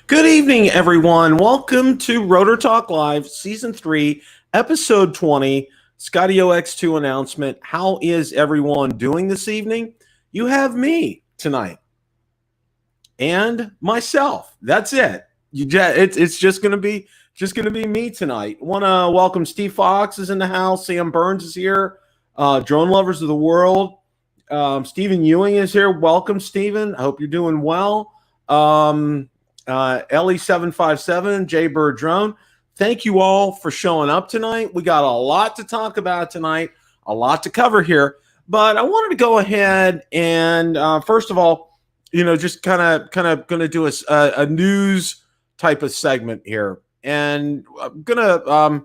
Good evening, everyone. Welcome to Rotor Talk Live, Season 3, Episode 20, Skydio X2 Announcement. How is everyone doing this evening? You have me tonight and myself. That's it. It's just gonna be me tonight. Want to welcome Steve Fox is in the house. Sam Burns is here. Drone lovers of the world. Stephen Ewing is here. Welcome, Stephen. I hope you're doing well. Ellie757, Jaybird Drone. Thank you all for showing up tonight. We got a lot to talk about tonight, a lot to cover here. But I wanted to go ahead and first of all, just kind of going to do a news type of segment here, and I'm gonna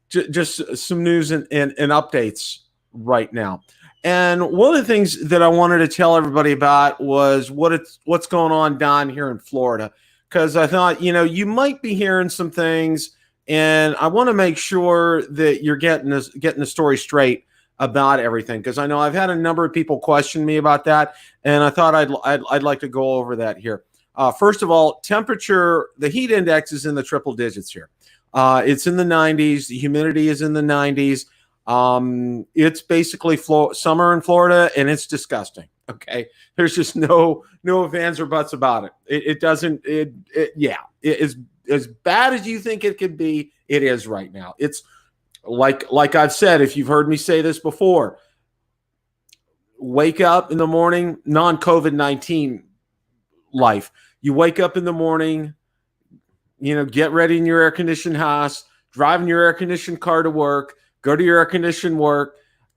just some news and updates right now. And one of the things that I wanted to tell everybody about was what's going on down here in Florida, because I thought, you might be hearing some things, and I want to make sure that you're getting the story straight about everything, because I know I've had a number of people question me about that, and I thought I'd like to go over that here. First of all, temperature, the heat index is in the triple digits here. It's in the 90s. The humidity is in the 90s. It's basically summer in Florida, and it's disgusting. Okay. There's just no ifs, ands, or buts about it. It is as bad as you think it could be. It is right now. It's like I've said, if you've heard me say this before, wake up in the morning, non-COVID-19 life. You wake up in the morning, get ready in your air-conditioned house, drive in your air-conditioned car to work, go to your air-conditioned work,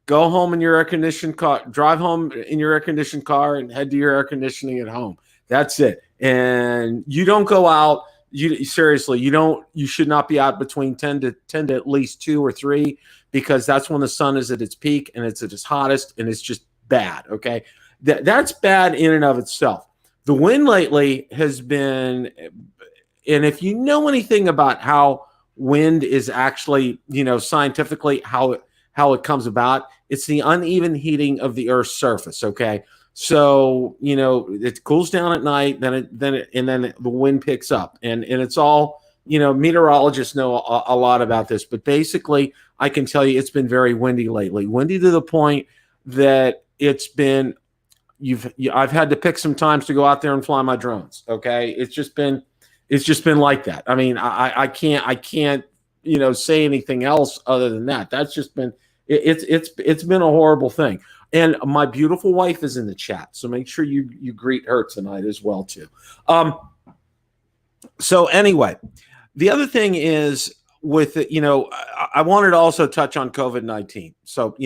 go home in your air-conditioned car, drive home in your air-conditioned car, and head to your air conditioning at home. That's it. And you don't go out. You should not be out between 10 to at least 2 or 3, because that's when the sun is at its peak and it's at its hottest, and it's just bad. Okay. That's bad in and of itself. The wind lately has been, and if you know anything about how wind is actually, scientifically how it comes about, it's the uneven heating of the Earth's surface. Okay. So, it cools down at night, then the wind picks up, and it's all, meteorologists know a lot about this, but basically I can tell you it's been very windy lately, windy to the point that it's been, I've had to pick some times to go out there and fly my drones. Okay. It's just been like that. I mean, I can't, say anything else other than that. That's just been, it's been a horrible thing. And my beautiful wife is in the chat, so make sure you greet her tonight as well too. So anyway, the other thing is with it, I wanted to also touch on COVID-19. So,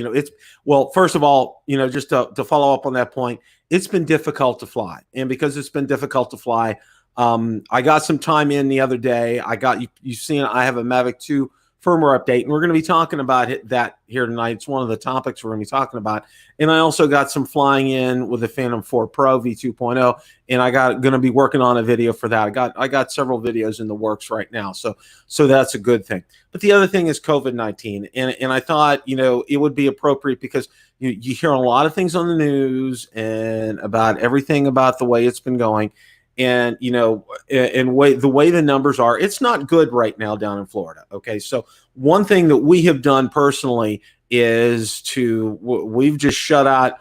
first of all, just to follow up on that point, it's been difficult to fly. And because it's been difficult to fly, I got some time in the other day. You've seen, I have a Mavic 2 firmware update, and we're going to be talking about that here tonight. It's one of the topics we're going to be talking about. And I also got some flying in with the Phantom 4 Pro V2.0, and going to be working on a video for that. I got several videos in the works right now, so that's a good thing. But the other thing is COVID-19, and I thought it would be appropriate, because you hear a lot of things on the news and about everything about the way it's been going. And, the way the numbers are, it's not good right now down in Florida. Okay. So one thing that we have done personally is we've just shut out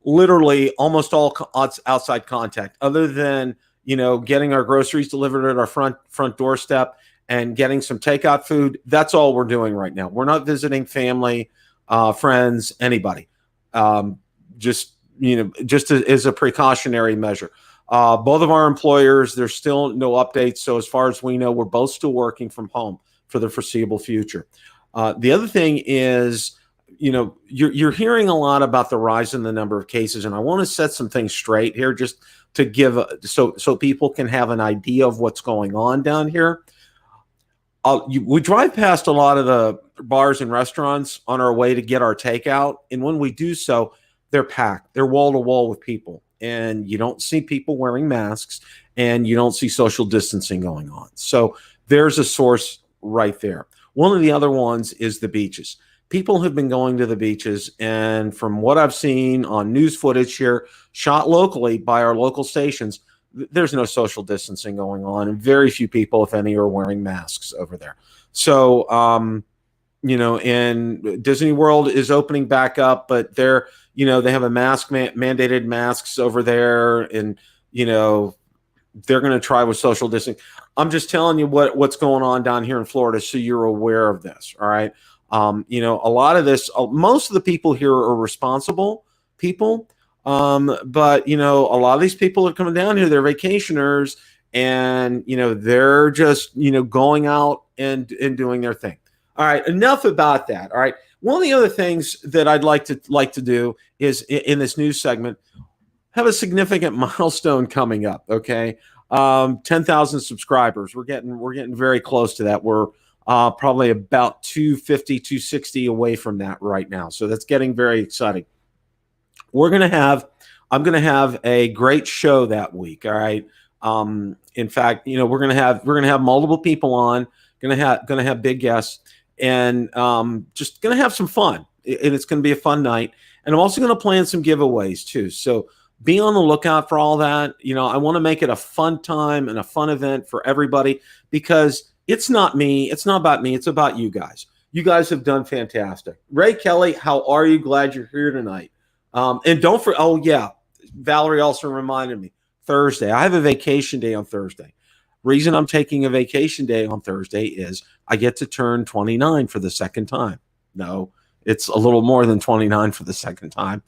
literally almost all outside contact, other than, getting our groceries delivered at our front doorstep and getting some takeout food. That's all we're doing right now. We're not visiting family, friends, anybody. Just as a precautionary measure. Both of our employers, there's still no updates. So as far as we know, we're both still working from home for the foreseeable future. The other thing is, you're hearing a lot about the rise in the number of cases, and I want to set some things straight here, just to give so people can have an idea of what's going on down here. We drive past a lot of the bars and restaurants on our way to get our takeout, and when we do so, they're packed. They're wall to wall with people. And you don't see people wearing masks, and you don't see social distancing going on. So there's a source right there. One of the other ones is the beaches. People have been going to the beaches, and from what I've seen on news footage here, shot locally by our local stations, there's no social distancing going on, and very few people, if any, are wearing masks over there. So, and Disney World is opening back up, but they're, they have a mandated masks over there, and, they're going to try with social distancing. I'm just telling you what's going on down here in Florida, so you're aware of this. All right. A lot of this, most of the people here are responsible people. But a lot of these people are coming down here, they're vacationers, and, they're just, going out and doing their thing. All right. Enough about that. All right. One of the other things that I'd like to do is in this news segment, have a significant milestone coming up. Okay. 10,000 subscribers. We're getting very close to that. We're probably about 250, 260 away from that right now. So that's getting very exciting. I'm going to have a great show that week. All right. In fact, we're going to have multiple people on, going to have big guests, and just going to have some fun. And it's going to be a fun night. And I'm also going to plan some giveaways too. So be on the lookout for all that. I want to make it a fun time and a fun event for everybody, because it's not me. It's not about me. It's about you guys. You guys have done fantastic. Ray Kelly, how are you? Glad you're here tonight. And don't forget, oh yeah, Valerie also reminded me, Thursday, I have a vacation day on Thursday. Reason I'm taking a vacation day on Thursday is I get to turn 29 for the second time. No, it's a little more than 29 for the second time.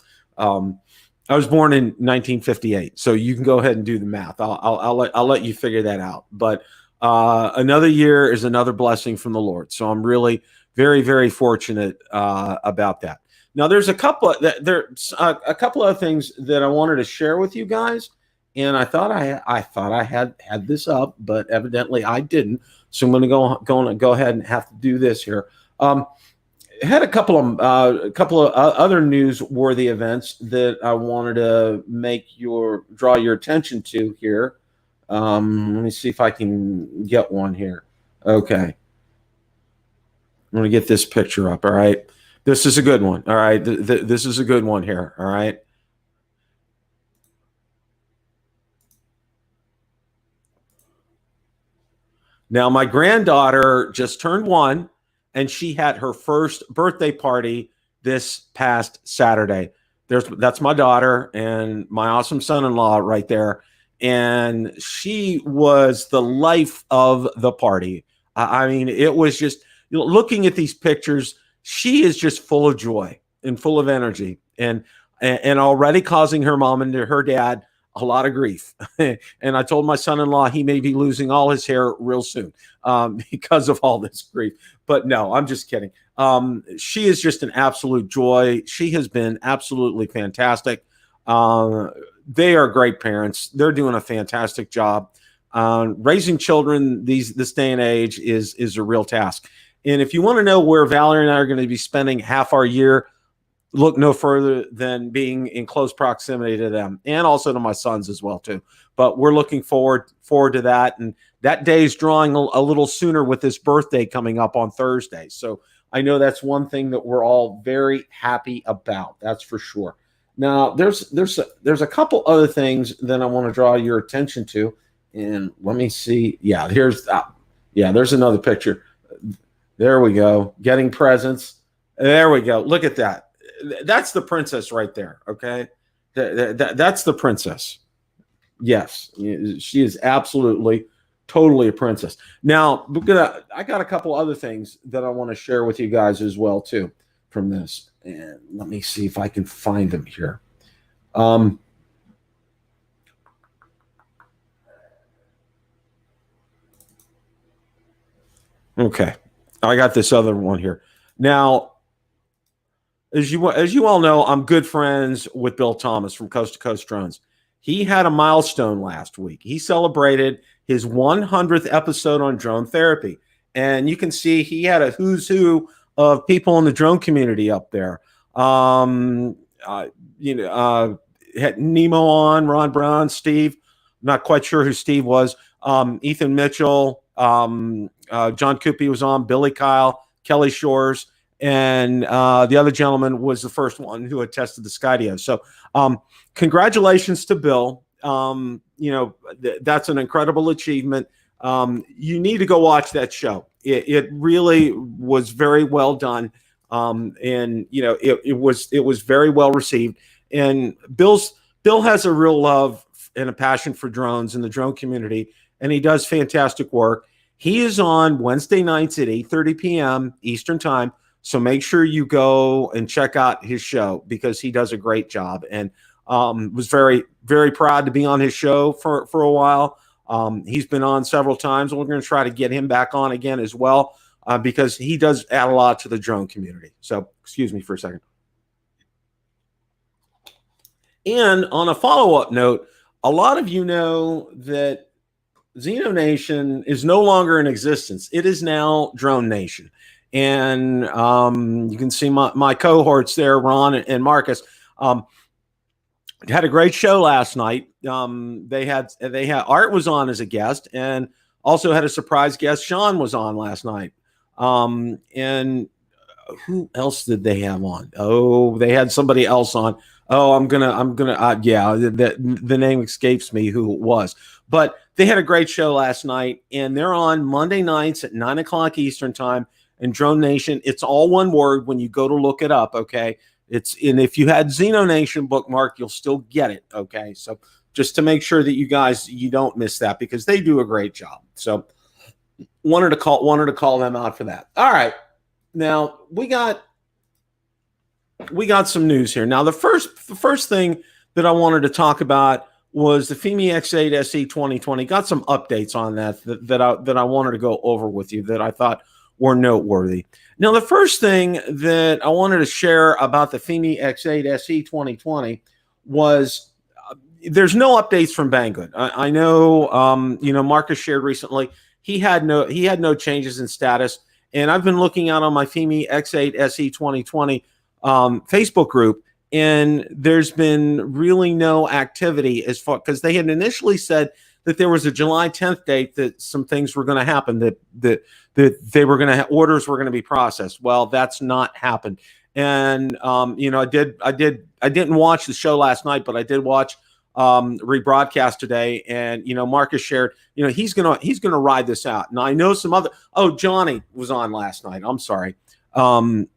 I was born in 1958, so you can go ahead and do the math. I'll let you figure that out. But another year is another blessing from the Lord. So I'm really very, very fortunate about that. Now, there's a couple of things that I wanted to share with you guys, and I thought I had this up, but evidently I didn't. So I'm going to go ahead and have to do this here. Had a couple of other newsworthy events that I wanted to draw your attention to here. Let me see if I can get one here. Okay, I'm going to get this picture up. All right. This is a good one. All right. This is a good one here. All right. Now, my granddaughter just turned 1, and she had her first birthday party this past Saturday. That's my daughter and my awesome son-in-law right there. And she was the life of the party. I mean, it was just, looking at these pictures, she is just full of joy and full of energy, and already causing her mom and her dad a lot of grief. And I told my son-in-law he may be losing all his hair real soon because of all this grief. But no, I'm just kidding. She is just an absolute joy. She has been absolutely fantastic. They are great parents. They're doing a fantastic job. Raising children this day and age is a real task. And if you want to know where Valerie and I are going to be spending half our year, look no further than being in close proximity to them, and also to my sons as well too. But we're looking forward to that, and that day is drawing a little sooner with this birthday coming up on Thursday. So I know that's one thing that we're all very happy about. That's for sure. Now there's a couple other things that I want to draw your attention to, and let me see. Yeah, there's another picture. There we go. Getting presents. There we go. Look at that. That's the princess right there. Okay. That's the princess. Yes. She is absolutely, totally a princess. Now, I got a couple other things that I want to share with you guys as well too from this. And let me see if I can find them here. Okay. I got this other one here. Now, as you all know, I'm good friends with Bill Thomas from Coast to Coast Drones. He had a milestone last week. He celebrated his 100th episode on drone therapy. And you can see he had a who's who of people in the drone community up there. Had Nemo on, Ron Brown, Steve. I'm not quite sure who Steve was. Ethan Mitchell, John Coopy was on, Billy Kyle, Kelly Shores. And the other gentleman was the first one who had tested the Skydio. So congratulations to Bill. you know, that's an incredible achievement. You need to go watch that show. It really was very well done. And you know, it was very well received. And Bill has a real love and a passion for drones and the drone community, and he does fantastic work. He is on Wednesday nights at 8:30 p.m. Eastern time. So make sure you go and check out his show because he does a great job. And was very, very proud to be on his show for a while. He's been on several times. We're going to try to get him back on again as well because he does add a lot to the drone community. So excuse me for a second. And on a follow-up note, a lot of you know that Xeno Nation is no longer in existence. It is now Drone Nation. And you can see my cohorts there, Ron and Marcus. Had a great show last night. They had Art was on as a guest, and also had a surprise guest. Sean was on last night. And who else did they have on? Oh, they had somebody else on. Oh, I'm gonna yeah, the name escapes me who it was, but they had a great show last night, and they're on Monday nights at 9 o'clock Eastern time. And Drone Nation, it's all one word when you go to look it up. Okay. And if you had Xeno Nation bookmark, you'll still get it. Okay. So just to make sure that you don't miss that because they do a great job. So wanted to call them out for that. All right. Now we got some news here. Now the first thing that I wanted to talk about was the Fimi X8 SE 2020. Got some updates on that I wanted to go over with you that I thought were noteworthy. Now, the first thing that I wanted to share about the Fimi X8 SE 2020 was there's no updates from Banggood. I know, you know, Marcus shared recently he had no changes in status, and I've been looking out on my Fimi X8 SE 2020 Facebook group, and there's been really no activity as far because they had initially said that there was a July 10th date that some things were going to happen, that they were going to orders were going to be processed. Well, that's not happened. And you know, I didn't watch the show last night, but I did watch rebroadcast today. And you know, Marcus shared, you know, he's gonna ride this out. And I know some other. Oh, Johnny was on last night. I'm sorry. And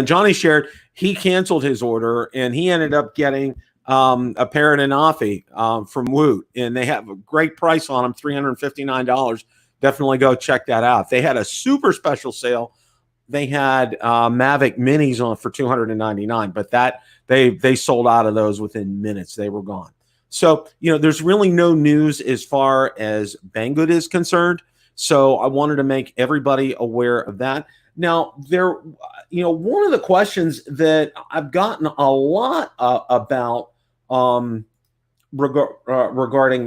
Johnny shared he canceled his order and he ended up getting a Parrot and Offie from Woot, and they have a great price on them, $359. Definitely go check that out. They had a super special sale. They had Mavic Minis on for $299, but that they sold out of those within minutes. They were gone. So you know, there's really no news as far as Banggood is concerned. So I wanted to make everybody aware of that. Now, you know, one of the questions that I've gotten a lot about regarding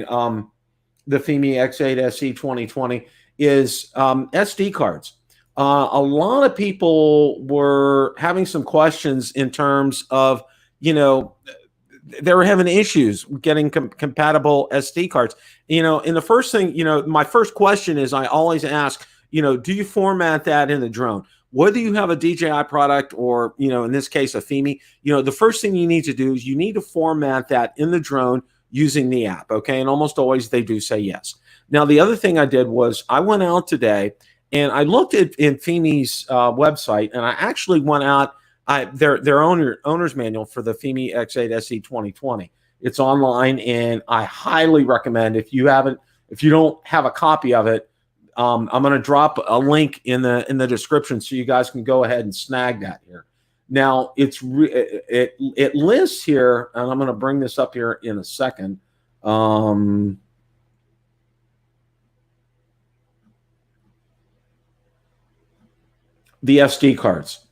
the Fimi X8 SE 2020 is SD cards. A lot of people were having some questions in terms of, you know, they were having issues getting compatible SD cards. You know, and the first thing, you know, my first question is I always ask, you know, do you format that in the drone? Whether you have a DJI product or, you know, in this case, a Fimi, you know, the first thing you need to do is you need to format that in the drone using the app, okay? And almost always they do say yes. Now, the other thing I did was I went out today and I looked at in Fimi's website, and I actually went out their owner's manual for the Fimi X8 SE 2020. It's online, and I highly recommend if you don't have a copy of it, I'm going to drop a link in the description so you guys can go ahead and snag that here. Now it lists here, and I'm going to bring this up here in a second. The SD cards,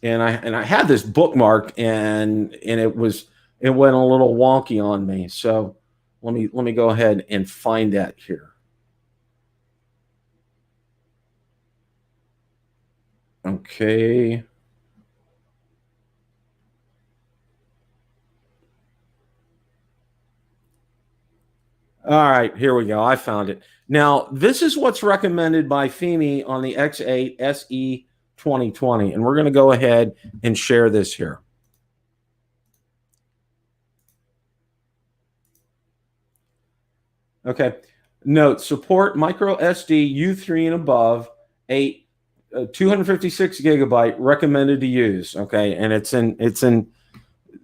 and I had this bookmarked, and it went a little wonky on me. So let me go ahead and find that here. Okay. All right, here we go. I found it. Now, this is what's recommended by Fimi on the X8 SE 2020, and we're going to go ahead and share this here. Okay. Note, support micro SD U3 and above, a 256 gigabyte recommended to use. Okay. And it's in,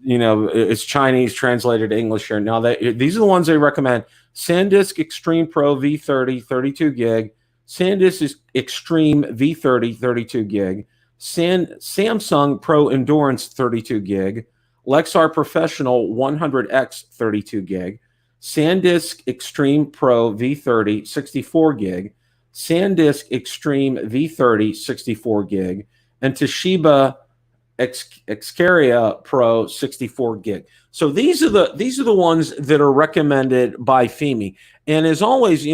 it's Chinese translated to English here. Now these are the ones they recommend. SanDisk Extreme Pro V30, 32 gig. SanDisk Extreme V30, 32 gig. Samsung Pro Endurance, 32 gig. Lexar Professional 100X, 32 gig. SanDisk Extreme Pro V30, 64 gig. SanDisk Extreme V30, 64 gig. And Toshiba Xcaria Pro 64 gig. So these are the ones that are recommended by Fimi. And as always,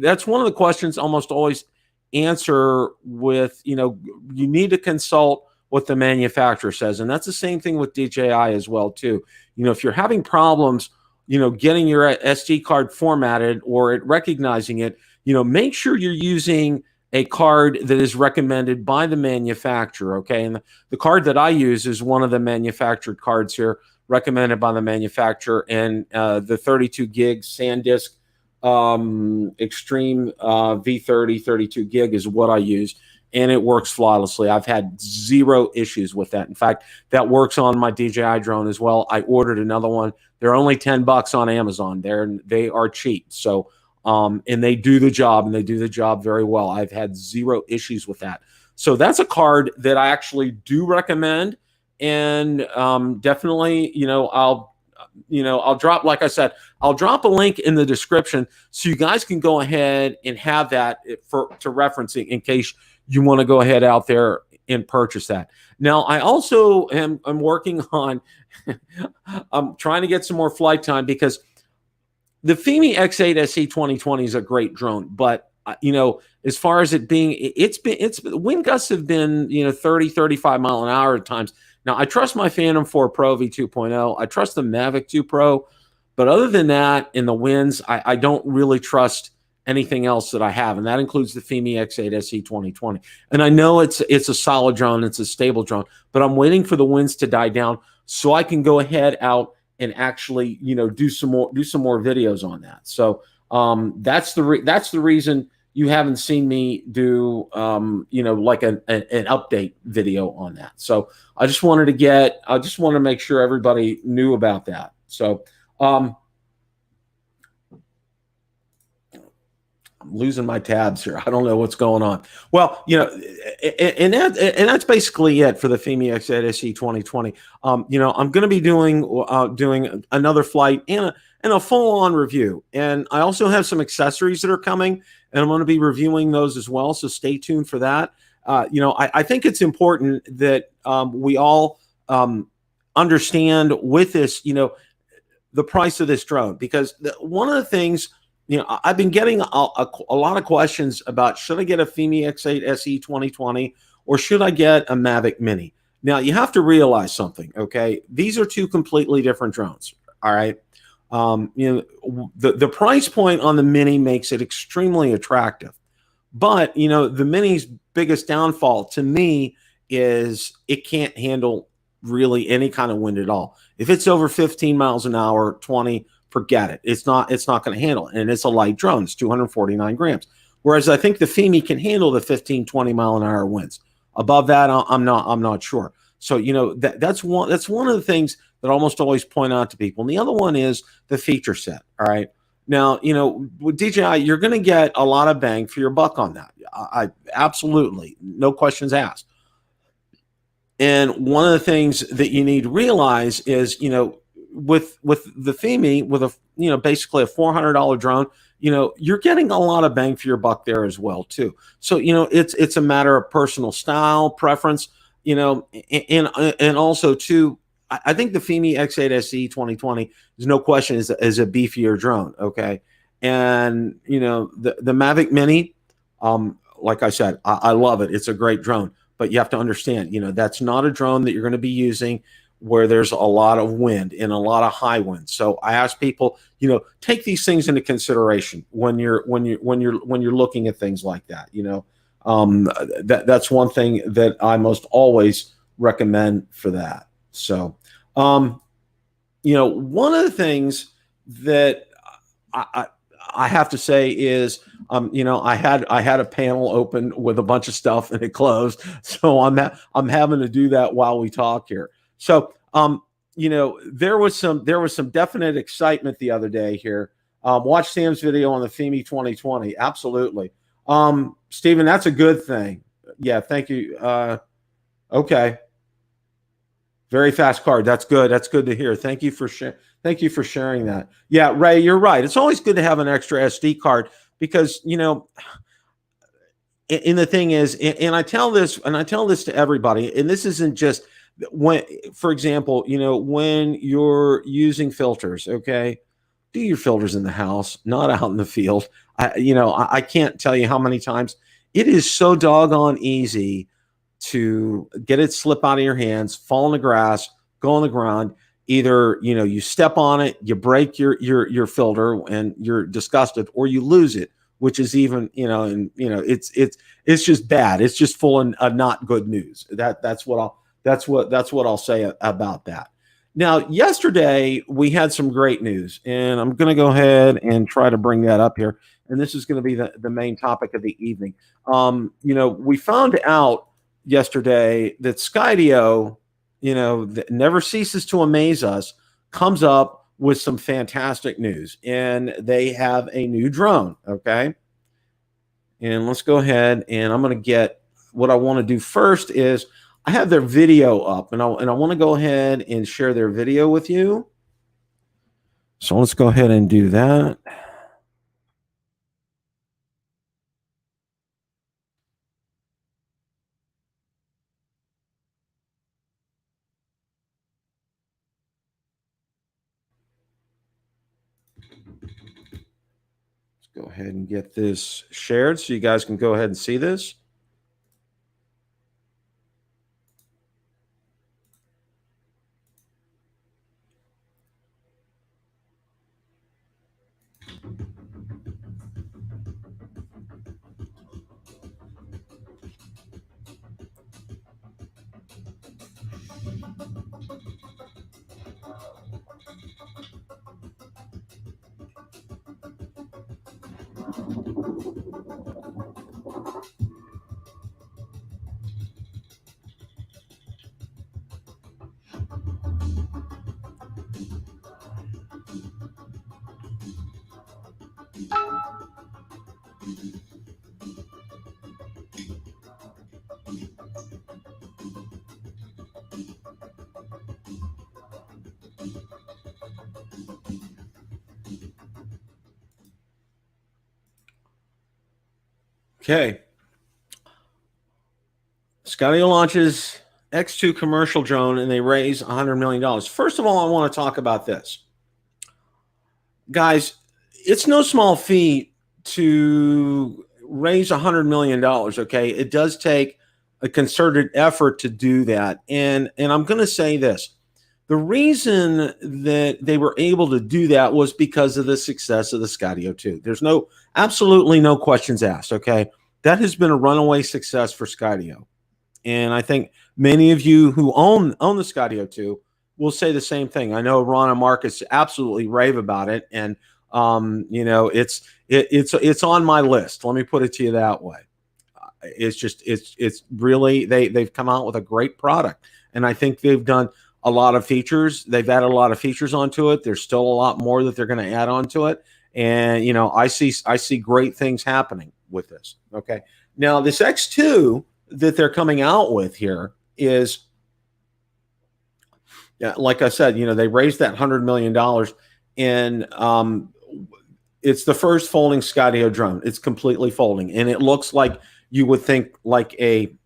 that's one of the questions almost always answer with, you need to consult what the manufacturer says. And that's the same thing with DJI as well too. If you're having problems, getting your SD card formatted or it recognizing it, make sure you're using a card that is recommended by the manufacturer, okay? And the card that I use is one of the manufactured cards here, recommended by the manufacturer, and the 32 gig SanDisk Extreme V30 32 gig is what I use, and it works flawlessly. I've had zero issues with that. In fact, that works on my DJI drone as well. I ordered another one. They're only $10 on Amazon. They are cheap, so and they do the job, and they do the job very well. I've had zero issues with that. So that's a card that I actually do recommend, and definitely, I'll drop, like I said, I'll drop a link in the description so you guys can go ahead and have that to referencing in case you want to go ahead out there and purchase that. Now, I also I'm working on, I'm trying to get some more flight time because the Fimi X8 SE 2020 is a great drone, but as far as it being, wind gusts have been 30, 35 mile an hour at times. Now I trust my Phantom 4 Pro V2.0. I trust the Mavic 2 Pro, but other than that, in the winds, I don't really trust anything else that I have, and that includes the Fimi X8 SE 2020. And I know it's a solid drone, it's a stable drone, but I'm waiting for the winds to die down so I can go ahead out and actually, do some more videos on that. So that's the reason you haven't seen me do, like an update video on that. So I just wanted to make sure everybody knew about that. So I'm losing my tabs here. I don't know what's going on. Well, and that's basically it for the Fimi X8 SE 2020. I'm going to be doing another flight and a full-on review. And I also have some accessories that are coming, and I'm going to be reviewing those as well. So stay tuned for that. I think it's important that we all understand with this, the price of this drone, because one of the things, I've been getting a lot of questions about, should I get a Fimi X8 SE 2020 or should I get a Mavic Mini? Now, you have to realize something, okay? These are two completely different drones, all right? The price point on the Mini makes it extremely attractive. But, the Mini's biggest downfall to me is it can't handle really any kind of wind at all. If it's over 15 miles an hour, 20, forget it. It's not going to handle it. And it's a light drone. It's 249 grams. Whereas I think the Fimi can handle the 15, 20 mile an hour winds. Above that, I'm not sure. So, that's one of the things that I almost always point out to people. And the other one is the feature set. All right. Now, with DJI, you're going to get a lot of bang for your buck on that. I absolutely, no questions asked. And one of the things that you need to realize is, with the Fimi, with basically a $400 drone, you're getting a lot of bang for your buck there as well too. So it's a matter of personal style preference, and also too, I think the Fimi X8 SE 2020 is no question is a beefier drone. Okay, and the Mavic Mini, like I said, I love it. It's a great drone, but you have to understand, that's not a drone that you're going to be using where there's a lot of wind and a lot of high wind. So I ask people, take these things into consideration when you're looking at things like that. That's one thing that I most always recommend for that. So, one of the things that I have to say is, you know, I had a panel open with a bunch of stuff and it closed, so I'm having to do that while we talk here. So, you know, there was some definite excitement the other day here. Watch Sam's video on the Fimi 2020. Absolutely, Stephen, that's a good thing. Yeah, thank you. Okay, very fast card. That's good. That's good to hear. Thank you for sharing that. Yeah, Ray, you're right. It's always good to have an extra SD card because, you know, and the thing is, and I tell this to everybody, and this isn't just when, for example, you know, when you're using filters, okay, do your filters in the house, not out in the field. I can't tell you how many times it is so doggone easy to get it slip out of your hands, fall in the grass, go on the ground. Either, you know, you step on it, you break your filter and you're disgusted, or you lose it, which is even, you know, and you know, it's just bad. It's just full of not good news. That's what I'll say about that. Now, yesterday we had some great news, and I'm going to go ahead and try to bring that up here. And this is going to be the main topic of the evening. You know, we found out yesterday that Skydio, you know, that never ceases to amaze us, comes up with some fantastic news, and they have a new drone. Okay. And let's go ahead, and I'm going to get what I want to do first is I have their video up, and I want to go ahead and share their video with you. So let's go ahead and do that. Go ahead and get this shared so you guys can go ahead and see this. Okay. Skydio launches X2 commercial drone, and they raise $100 million. First of all, I want to talk about this. Guys, it's no small feat to raise $100 million, okay? It does take a concerted effort to do that. And I'm going to say this. The reason that they were able to do that was because of the success of the Skydio 2. There's absolutely no questions asked, okay? That has been a runaway success for Skydio. And I think many of you who own the Skydio 2 will say the same thing. I know Ron and Marcus absolutely rave about it, and you know, it's on my list. Let me put it to you that way. It's really they've come out with a great product, and I think they've done a lot of features. They've added a lot of features onto it. There's still a lot more that they're going to add onto it, and you know, I see great things happening with this. Okay, now this X2 that they're coming out with here is, like I said, you know, they raised that $100 million, and it's the first folding Skydio drone. It's completely folding, and it looks like you would think like a,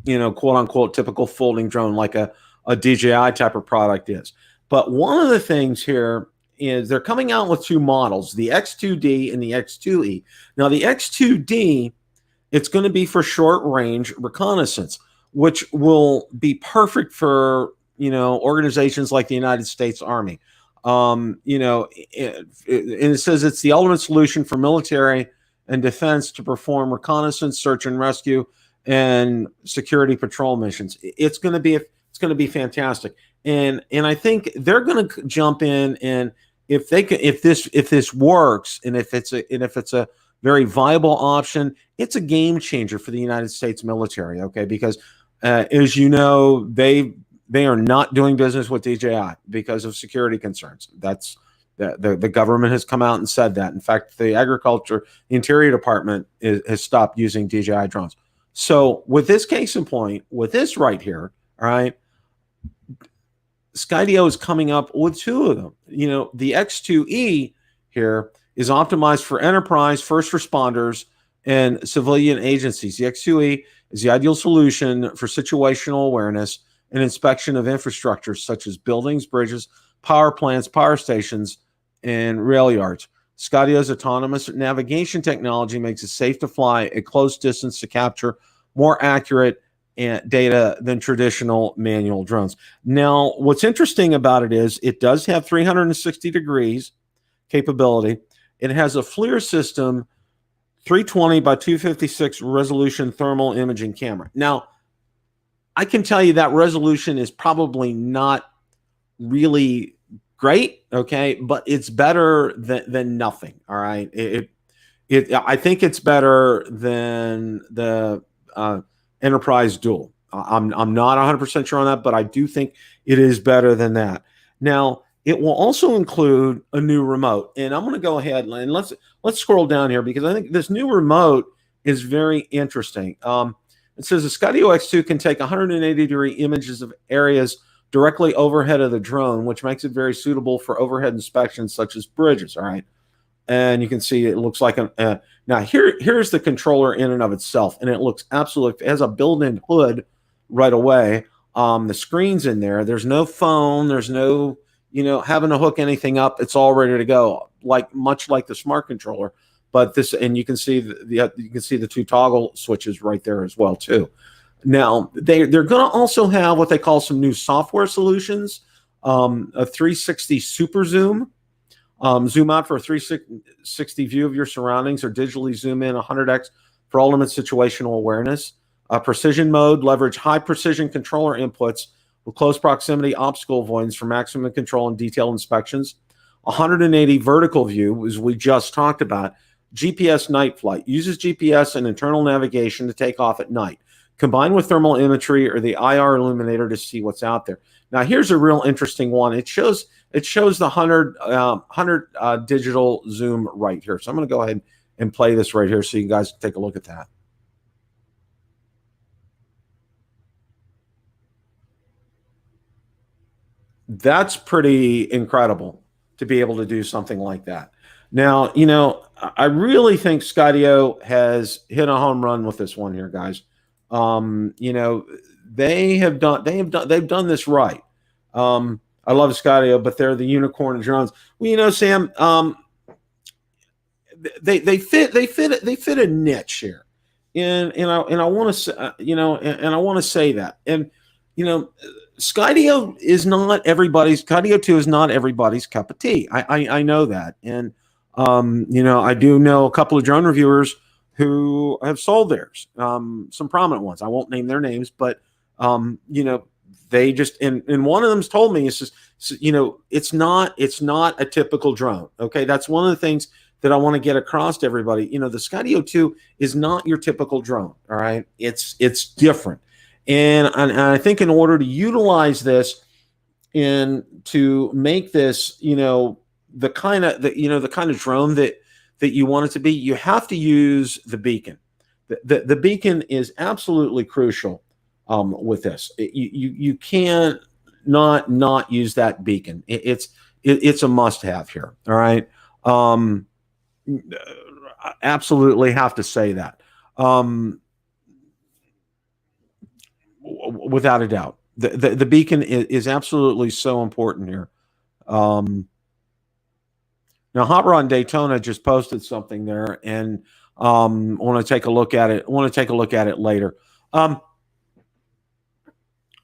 you know, quote unquote typical folding drone, like a DJI type of product is. But one of the things here is they're coming out with two models, the X2D and the X2E. Now the X2D, it's going to be for short range reconnaissance, which will be perfect for, you know, organizations like the United States Army. You know, and it says it's the ultimate solution for military and defense to perform reconnaissance, search and rescue, and security patrol missions. It's going to be fantastic, and I think they're going to jump in if they can, if this works, and if it's a very viable option, it's a game changer for the United States military. Okay, because as you know, they are not doing business with DJI because of security concerns. That's the government has come out and said that. In fact, the Interior Department has stopped using DJI drones. So with this case in point, with this right here, all right, Skydio is coming up with two of them. You know, the X2E here is optimized for enterprise, first responders, and civilian agencies. The X2E is the ideal solution for situational awareness and inspection of infrastructure such as buildings, bridges, power plants, power stations, and rail yards. Skydio's autonomous navigation technology makes it safe to fly a close distance to capture more accurate data than traditional manual drones. Now, what's interesting about it is it does have 360 degrees capability. It has a FLIR system, 320 by 256 resolution thermal imaging camera. Now, I can tell you that resolution is probably not really great, okay, but it's better than nothing. All right, I think it's better than the Enterprise Dual. I'm not 100% sure on that, but I do think it is better than that. Now, it will also include a new remote, and I'm going to go ahead and let's scroll down here because I think this new remote is very interesting. It says the Skydio X2 can take 180-degree images of areas directly overhead of the drone, which makes it very suitable for overhead inspections such as bridges. All right, and you can see it looks like now here's the controller in and of itself, and it looks absolutely, it has a built-in hood right away. The screen's in there. There's no phone. There's no having to hook anything up. It's all ready to go, much like the smart controller. But this, and you can see the two toggle switches right there as well too. Now they're going to also have what they call some new software solutions, a 360 super zoom, zoom out for a 360 view of your surroundings, or digitally zoom in 100x for ultimate situational awareness. Precision mode, leverage high precision controller inputs with close proximity obstacle avoidance for maximum control and detailed inspections. 180 vertical view, as we just talked about. GPS night flight, uses GPS and internal navigation to take off at night, combined with thermal imagery or the IR illuminator to see what's out there. Now, here's a real interesting one. It shows the 100 digital zoom right here. So I'm going to go ahead and play this right here so you guys can take a look at that. That's pretty incredible to be able to do something like that. Now, I really think Skydio has hit a home run with this one here, guys. They've done this right. I love Skydio, but they're the unicorn of drones. Well, Sam, they fit a niche here, and I want to say that, and Skydio is not everybody's. Skydio 2 is not everybody's cup of tea. I know that, and I do know a couple of drone reviewers who have sold theirs. Some prominent ones. I won't name their names, but they just, and one of them's told me, it's just, it's not a typical drone. Okay, that's one of the things that I want to get across to everybody. The Skydio 2 is not your typical drone. All right, it's different. And I think in order to utilize this and to make this, the kind of drone that you want it to be, you have to use the beacon. The beacon is absolutely crucial with this. You can't not use that beacon. It's a must-have here. All right, absolutely have to say that. Without a doubt, the beacon is absolutely so important here. Now, Hot Rod in Daytona just posted something there, and I want to take a look at it. Later.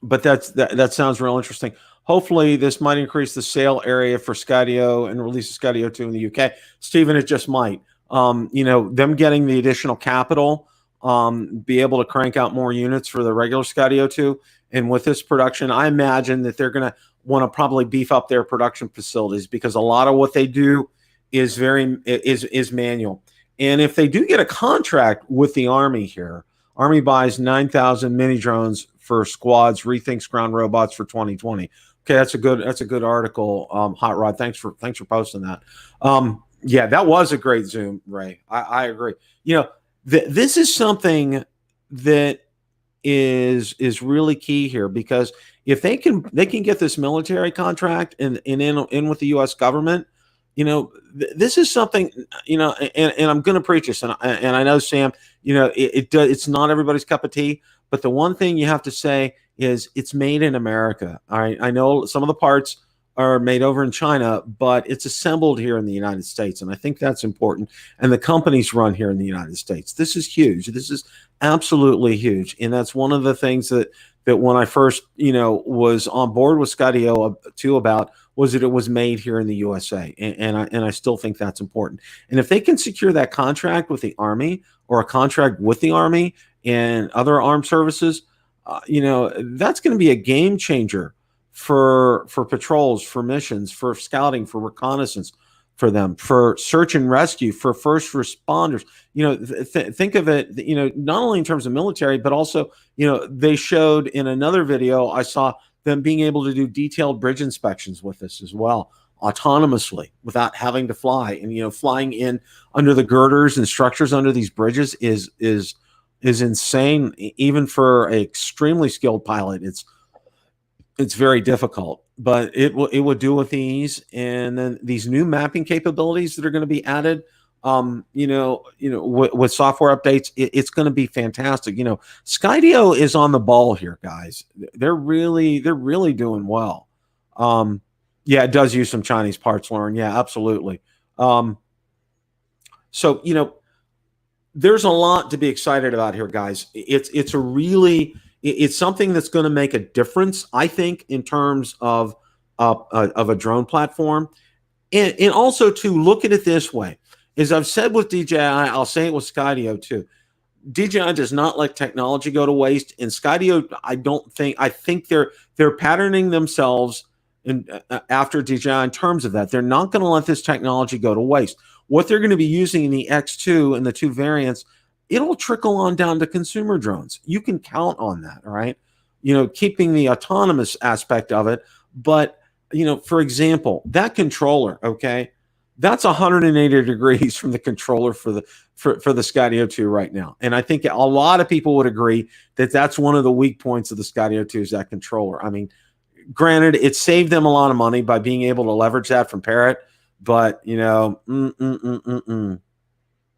But that sounds real interesting. Hopefully, this might increase the sale area for Skydio and release the Skydio 2 in the UK. Stephen, it just might. Them getting the additional capital be able to crank out more units for the regular Skydio 2. And with this production, I imagine that they're going to want to probably beef up their production facilities, because a lot of what they do is is manual. And if they do get a contract with the Army here, Army buys 9,000 mini drones for squads, rethinks ground robots for 2020. Okay, that's a good article. Hot Rod, thanks for posting that. Yeah, that was a great Zoom, Ray. I agree. You know, this is something that is really key here, because if they can get this military contract and in with the U.S. government, you know, this is something, you know, and I'm going to preach this, and I know, Sam, you know, it's not everybody's cup of tea, but the one thing you have to say is it's made in America. All right, I know some of the parts are made over in China, but it's assembled here in the United States, and I think that's important. And the companies run here in the United States. This is huge. This is absolutely huge, and that's one of the things that when I first, you know, was on board with Skydio 2 about, was that it was made here in the USA, and I still think that's important. And if they can secure that contract with the Army, or a contract with the Army and other armed services, you know, that's going to be a game changer for patrols, for missions, for scouting, for reconnaissance, for them, for search and rescue, for first responders. You know, think of it, you know, not only in terms of military, but also, you know, they showed in another video I saw them being able to do detailed bridge inspections with this as well, autonomously, without having to fly. And, you know, flying in under the girders and structures under these bridges is insane. Even for an extremely skilled pilot, it's very difficult, but it will do with ease. And then these new mapping capabilities that are going to be added, you know, with software updates, it's going to be fantastic. You know, Skydio is on the ball here, guys. They're really doing well. Yeah, it does use some Chinese parts, Lauren. Yeah, absolutely. So, you know, there's a lot to be excited about here, guys. It's something that's going to make a difference, I think, in terms of a drone platform. And also, to look at it this way, as I've said with DJI, I'll say it with Skydio too. DJI does not let technology go to waste, and Skydio, I think they're patterning themselves after DJI in terms of that. They're not going to let this technology go to waste. What they're going to be using in the X2 and the 2 variants, it'll trickle on down to consumer drones. You can count on that, all right? You know, keeping the autonomous aspect of it. But, you know, for example, that controller, okay, that's 180 degrees from the controller for the Skydio 2 right now. And I think a lot of people would agree that that's one of the weak points of the Skydio 2 is that controller. I mean, granted, it saved them a lot of money by being able to leverage that from Parrot, but, you know,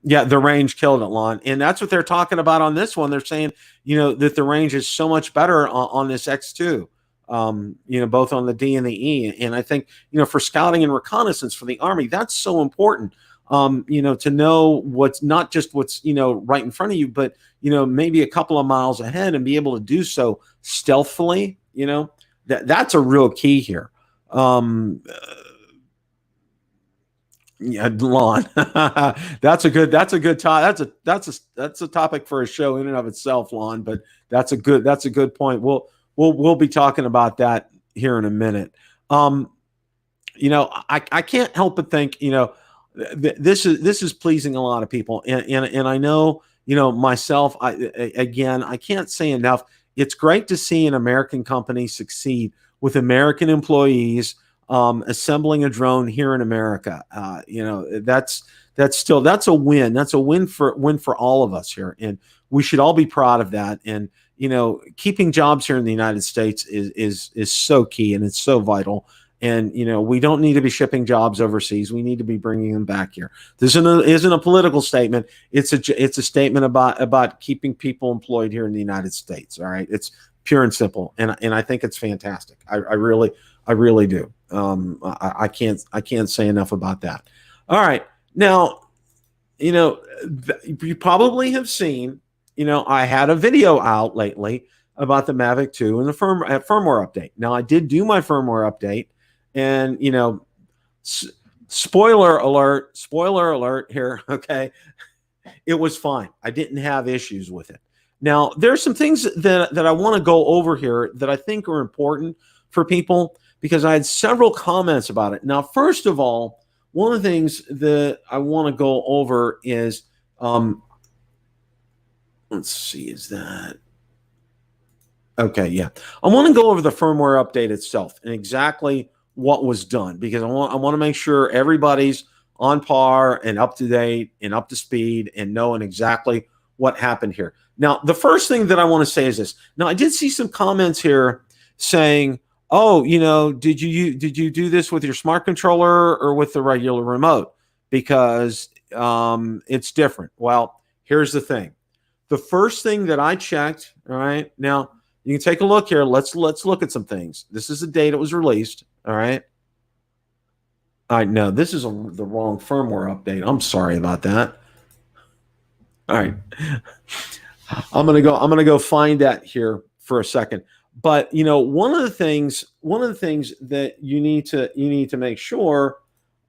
yeah, the range killed it, Lon. And that's what they're talking about on this one. They're saying, you know, that the range is so much better on this X2, you know, both on the D and the E. And I think, you know, for scouting and reconnaissance for the Army, that's so important, you know, to know what's not just what's, you know, right in front of you, but, you know, maybe a couple of miles ahead and be able to do so stealthily. You know, that's a real key here. Yeah, Lon. that's a good topic. That's a topic for a show in and of itself, Lon. But that's a good point. We'll be talking about that here in a minute. You know, I can't help but think, you know, this is pleasing a lot of people, and I know, you know, myself. I can't say enough. It's great to see an American company succeed with American employees. Assembling a drone here in America, you know, that's a win. That's a win for all of us here, and we should all be proud of that. And, you know, keeping jobs here in the United States is so key, and it's so vital. And, you know, we don't need to be shipping jobs overseas. We need to be bringing them back here. This isn't a political statement. It's a statement about keeping people employed here in the United States. All right, it's pure and simple, and I think it's fantastic. I really do. I can't say enough about that. All right. Now, you know, you probably have seen, you know, I had a video out lately about the Mavic 2 and the firmware update. Now, I did do my firmware update, and, you know, spoiler alert here, okay? it was fine. I didn't have issues with it. Now, there's some things that I want to go over here that I think are important for people because I had several comments about it. Now, first of all, one of the things that I want to go over is, let's see, is that, okay, yeah. I want to go over the firmware update itself and exactly what was done because I want to make sure everybody's on par and up to date and up to speed and knowing exactly what happened here. Now, the first thing that I want to say is this. Now, I did see some comments here saying, oh, you know, did you do this with your smart controller or with the regular remote? Because it's different. Well, here's the thing. The first thing that I checked, all right, now you can take a look here. Let's look at some things. This is the date it was released, all right? All right, no, this is the wrong firmware update. I'm sorry about that. All right. I'm gonna go find that here for a second. But you know, one of the things that you need to make sure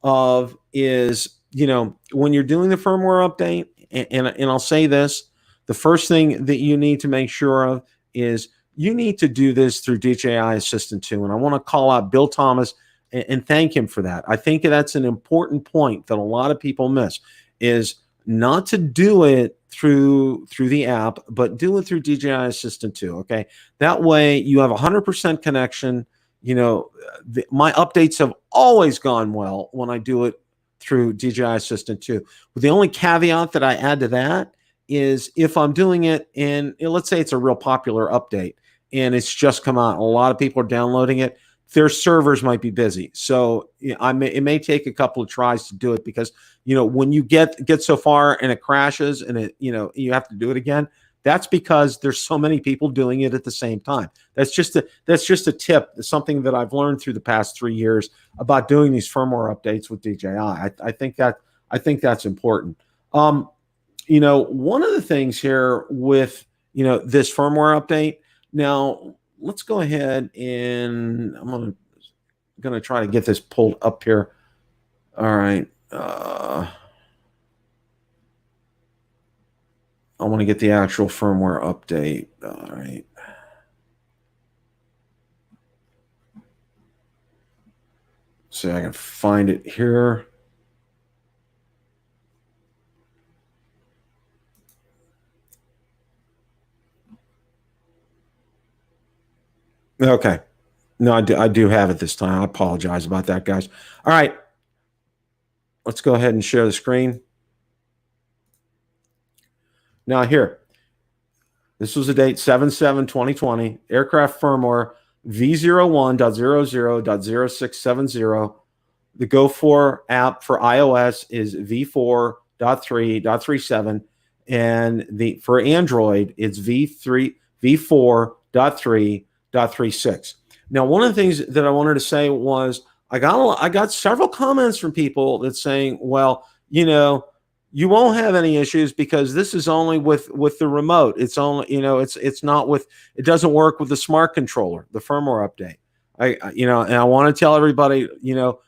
of is, you know, when you're doing the firmware update, and I'll say this, the first thing that you need to make sure of is you need to do this through DJI Assistant 2. And I want to call out Bill Thomas and thank him for that. I think that's an important point that a lot of people miss is not to do it through the app, but do it through DJI Assistant 2. Okay, that way you have 100% connection. You know, my updates have always gone well when I do it through DJI Assistant 2. But the only caveat that I add to that is if I'm doing it and let's say it's a real popular update and it's just come out, a lot of people are downloading it, their servers might be busy. So it may take a couple of tries to do it because, you know, when you get so far and it crashes and it, you know, you have to do it again, that's because there's so many people doing it at the same time. That's just a tip, something that I've learned through the past 3 years about doing these firmware updates with DJI. I think that's important. You know, one of the things here with, you know, this firmware update. Now, let's go ahead and I'm gonna try to get this pulled up here. All right. I want to get the actual firmware update. All right. See if I can find it here. Okay. No, I do have it this time. I apologize about that, guys. All right. Let's go ahead and share the screen. Now here, this was the date 7/7/2020. Aircraft firmware V01.00.0670. The Go 4 app for iOS is V4.3.37, and for Android it's V4.3.36. Now, one of the things that I wanted to say was I got several comments from people that saying, well, you know, you won't have any issues because this is only with the remote. It's only, you know, it's not with, it doesn't work with the smart controller, the firmware update. You know, and I want to tell everybody, you know,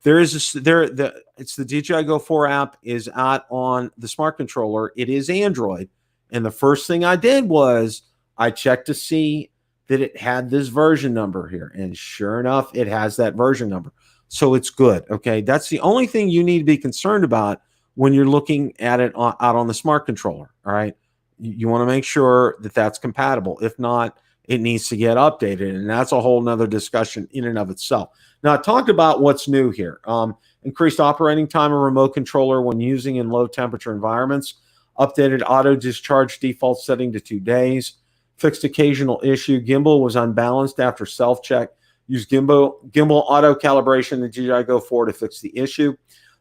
it's the DJI Go 4 app is out on the smart controller. It is Android. And the first thing I did was I checked to see that it had this version number here. And sure enough, it has that version number. So it's good. Okay. That's the only thing you need to be concerned about when you're looking at it out on the smart controller. All right. You want to make sure that that's compatible. If not, it needs to get updated. And that's a whole nother discussion in and of itself. Now, I talked about what's new here. Increased operating time of remote controller when using in low temperature environments. Updated auto discharge default setting to 2 days. Fixed occasional issue. Gimbal was unbalanced after self-check. Use gimbal auto calibration in the DJI Go 4 to fix the issue.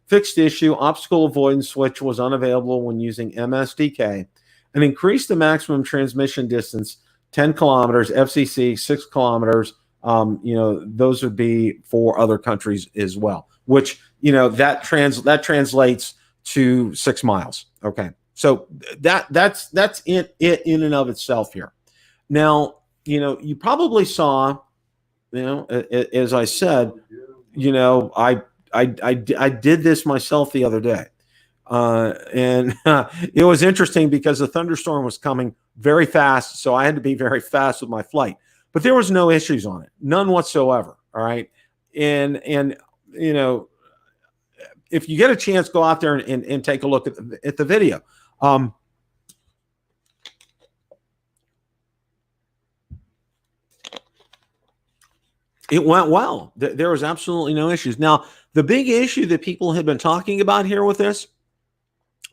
Fixed issue. Obstacle avoidance switch was unavailable when using MSDK. And increased the maximum transmission distance 10 kilometers, FCC 6 kilometers. You know, those would be for other countries as well, which, you know, that translates to 6 miles. Okay. So that's it in and of itself here. Now, you know, you probably saw, you know, as I said, you know, I did this myself the other day. And it was interesting because the thunderstorm was coming very fast, so I had to be very fast with my flight. But there was no issues on it, none whatsoever. All right, and you know, if you get a chance, go out there and take a look at the video. It went well. There was absolutely no issues. Now, the big issue that people had been talking about here with this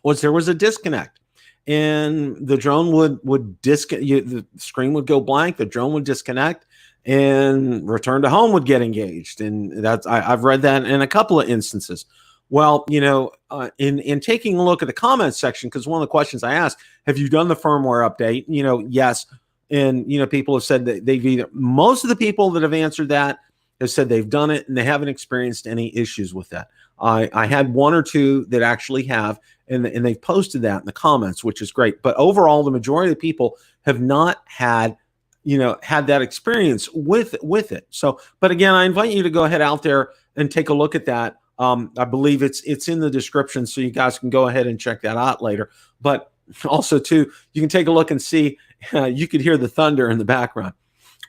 was there was a disconnect, and the drone would the screen would go blank, the drone would disconnect, and return to home would get engaged. And that's I've read that in a couple of instances. Well, you know, in taking a look at the comments section, because one of the questions I asked, have you done the firmware update? You know, yes. And, you know, people have said that they've either, most of the people that have answered that have said they've done it and they haven't experienced any issues with that. I had one or two that actually have, and they've posted that in the comments, which is great. But overall, the majority of the people have not had, you know, had that experience with it. So, but again, I invite you to go ahead out there and take a look at that. I believe it's in the description, so you guys can go ahead and check that out later. But also, too, you can take a look and see, you could hear the thunder in the background.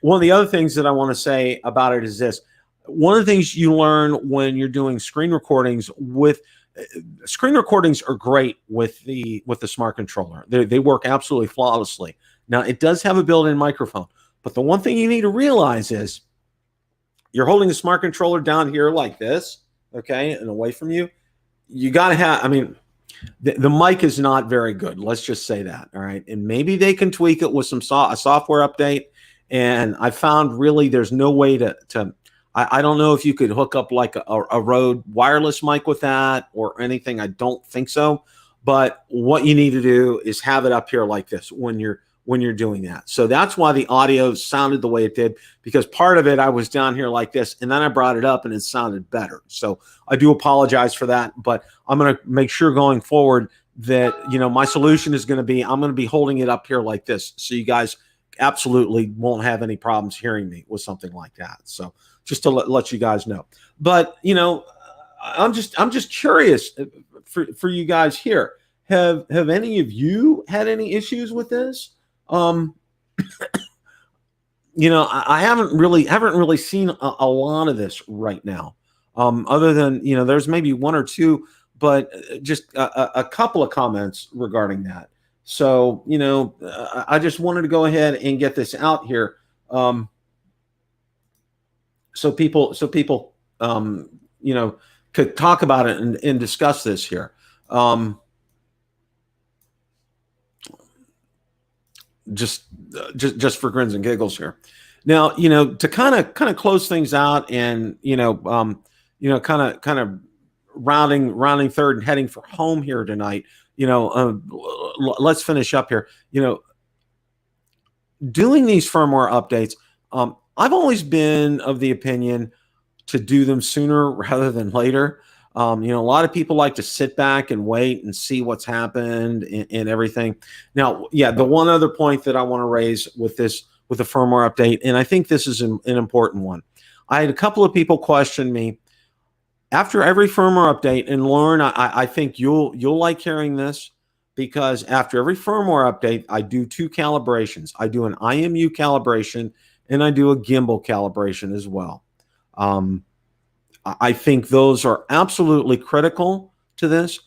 One of the other things that I want to say about it is this. One of the things you learn when you're doing screen recordings are great with the smart controller. They work absolutely flawlessly. Now, it does have a built-in microphone, but the one thing you need to realize is you're holding the smart controller down here like this, okay, and away from you. You got to have, I mean, the mic is not very good. Let's just say that. All right. And maybe they can tweak it with a software update. And I found really there's no way I don't know if you could hook up like a Rode wireless mic with that or anything. I don't think so. But what you need to do is have it up here like this when you're doing that. So that's why the audio sounded the way it did, because part of it I was down here like this, and then I brought it up and it sounded better. So I do apologize for that, but I'm going to make sure going forward that, you know, my solution is going to be, I'm going to be holding it up here like this, so you guys absolutely won't have any problems hearing me with something like that. So just to let you guys know. But, you know, I'm just curious for you guys here. Have any of you had any issues with this? You know, I haven't really seen a lot of this right now, other than, you know, there's maybe one or two, but just a couple of comments regarding that. So, you know, I just wanted to go ahead and get this out here, so people you know, could talk about it and discuss this here. Just for grins and giggles here. Now, you know, to kind of close things out, and you know, kind of rounding third and heading for home here tonight. You know, let's finish up here. You know, doing these firmware updates, I've always been of the opinion to do them sooner rather than later. You know, a lot of people like to sit back and wait and see what's happened and everything. Now, yeah, the one other point that I want to raise with the firmware update, and I think this is an important one. I had a couple of people question me after every firmware update, and Lauren, I think you'll like hearing this, because after every firmware update, I do two calibrations. I do an IMU calibration and I do a gimbal calibration as well. I think those are absolutely critical to this.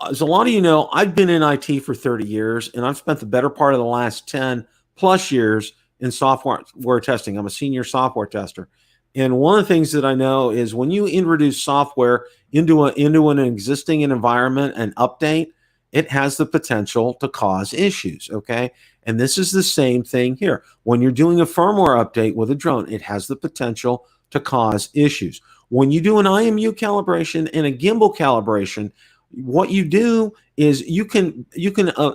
As a lot of you know, I've been in IT for 30 years, and I've spent the better part of the last 10 plus years in software testing. I'm a senior software tester. And one of the things that I know is when you introduce software into an existing environment and update, it has the potential to cause issues, okay? And this is the same thing here. When you're doing a firmware update with a drone, it has the potential to cause issues. When you do an IMU calibration and a gimbal calibration, what you do is you can